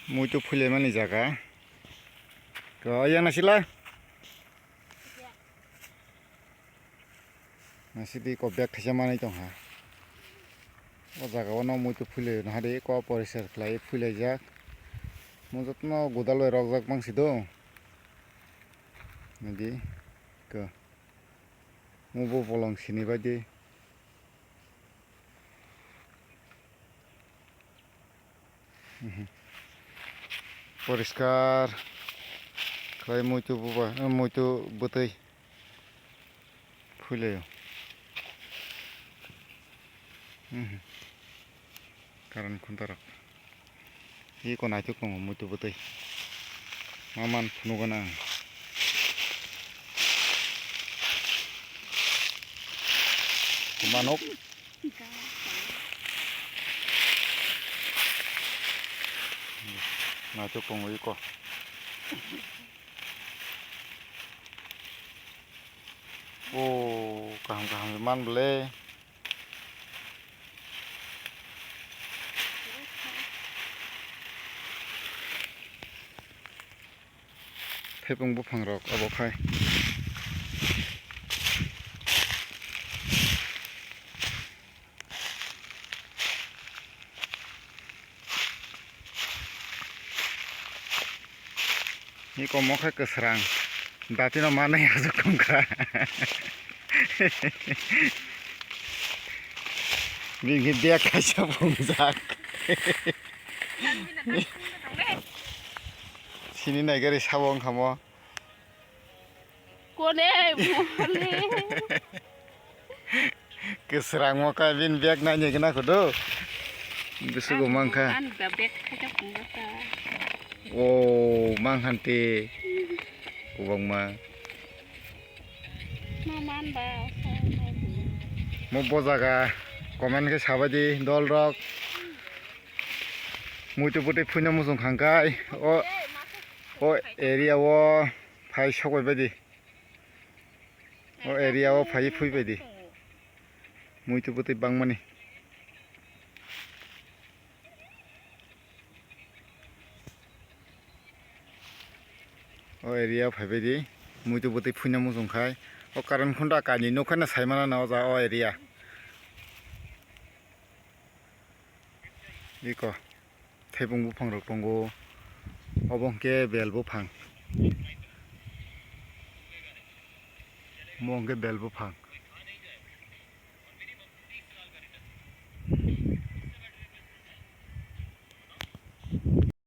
Mutu phule mani jaga. Ko yang nasila? Nasidi ko bag khasa mani tong ha. O jaga ono mutu phule na hade ko porisar khlai phule jak. Mujatno godalo rogjak mangsi do. Nadi ko mubo bolong sini badi. Poriskar khlai mutu buba mutu butei phule. Karan kuntarak. Ini ko najuk ko mutu butei. Maman phunugana. Manok. Najuk ko iko. Oh, kaham man bele. Thepung bufang rok abo khai. Ini ko mo khai kesrang. Dati no mana ya sukung ka. Ini dia kasih pungjak. Sini naik dari sabong kamu. Kole, boleh. Keserang mau kabin biak nanya kena kudo. Besok mangka. Anda bek kaca punggata. Oh, mang hanti. Kubang ma. Maman ba. Mau bojaga. Komen ke sabadi dol rok. Mutu putih punya musuh kangkai. Oh area wo phai sokoi badi. Oh area wo phai phui badi. Mutu putih bang mani. Oh area phai badi. Mutu putih punya musuh kai. Oh karan khunda kani nokana saimana na oja oh area. Iko. Thepung bufang rok tongo. Obong ke bel bufang. Mong ke bel bufang.